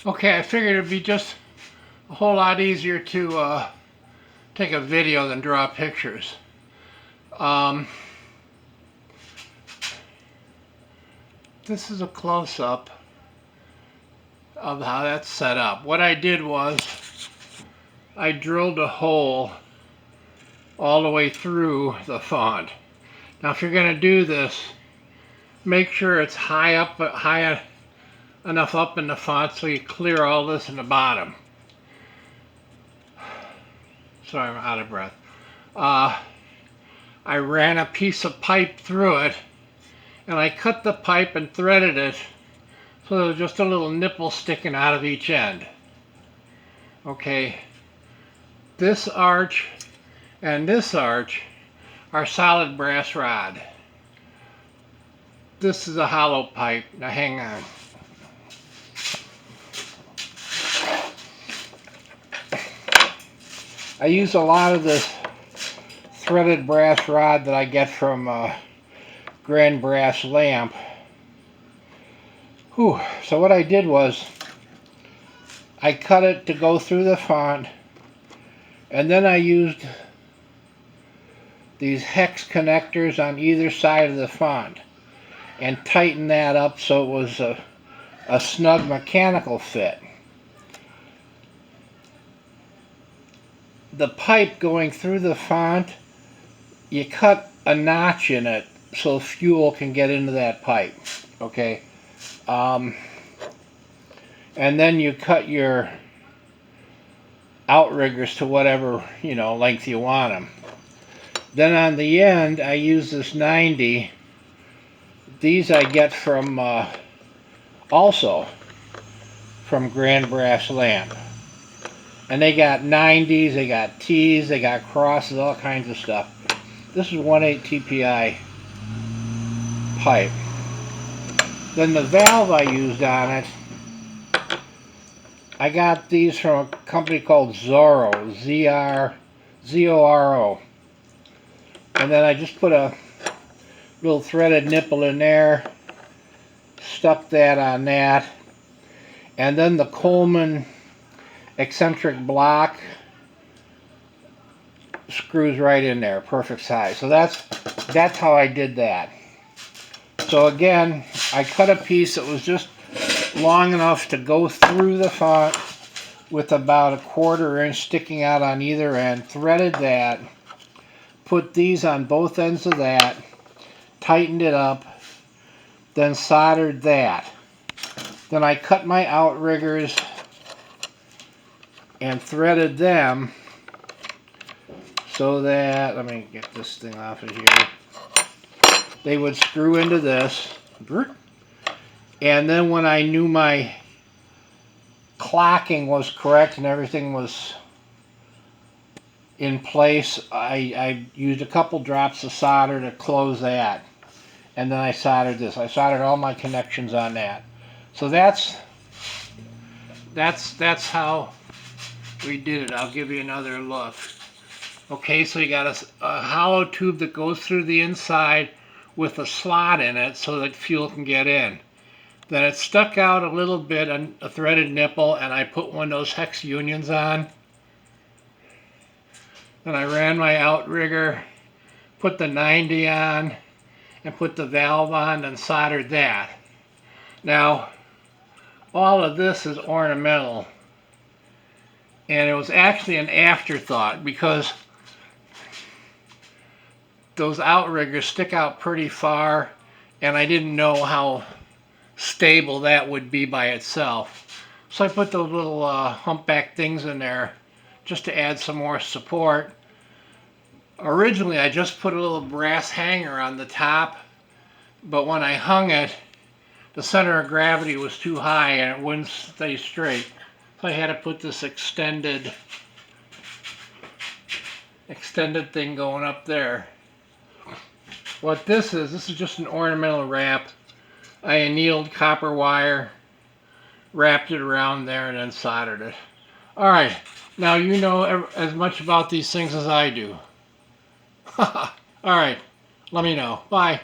Okay, I figured it'd be just a whole lot easier to take a video than draw pictures. This is a close-up of how that's set up. What I did was I drilled a hole all the way through the font. Now if you're going to do this, make sure it's high enough up in the font so you clear all this in the bottom. Sorry, I'm out of breath. I ran a piece of pipe through it, and I cut the pipe and threaded it so there was just a little nipple sticking out of each end. Okay, this arch and this arch are solid brass rod. This is a hollow pipe. Now hang on. I use a lot of this threaded brass rod that I get from Grand Brass Lamp. Whew. So what I did was I cut it to go through the font, and then I used these hex connectors on either side of the font and tightened that up so it was a snug mechanical fit. The pipe going through the font, you cut a notch in it so fuel can get into that pipe, okay? And then you cut your outriggers to whatever, length you want them. Then on the end, I use this 90. These I get from also from Grand Brass Lamp. And they got 90s, they got T's, they got crosses, all kinds of stuff. This is 1/8 TPI pipe. Then the valve I used on it, I got these from a company called Zorro, Z-O-R-O. And then I just put a little threaded nipple in there, stuck that on that, and then the Coleman eccentric block screws right in there, perfect size. So that's how I did that. So again, I cut a piece that was just long enough to go through the font with about 1/4 inch sticking out on either end, threaded that, put these on both ends of that, tightened it up, then soldered that. Then I cut my outriggers and threaded them so that, let me get this thing off of here, they would screw into this. And then when I knew my clocking was correct and everything was in place, I used a couple drops of solder to close that. And then I soldered this. I soldered all my connections on that. So that's how we did it. I'll give you another look. Okay, so you got a hollow tube that goes through the inside with a slot in it so that fuel can get in. Then it stuck out a little bit on a threaded nipple, and I put one of those hex unions on. Then I ran my outrigger, put the 90 on, and put the valve on and soldered that. Now, all of this is ornamental, and it was actually an afterthought because those outriggers stick out pretty far, and I didn't know how stable that would be by itself. So I put those little humpback things in there just to add some more support. Originally I just put a little brass hanger on the top, but when I hung it, the center of gravity was too high and it wouldn't stay straight. So I had to put this extended thing going up there. What this is just an ornamental wrap. I annealed copper wire, wrapped it around there, and then soldered it. Alright, now you know as much about these things as I do. Alright, let me know. Bye.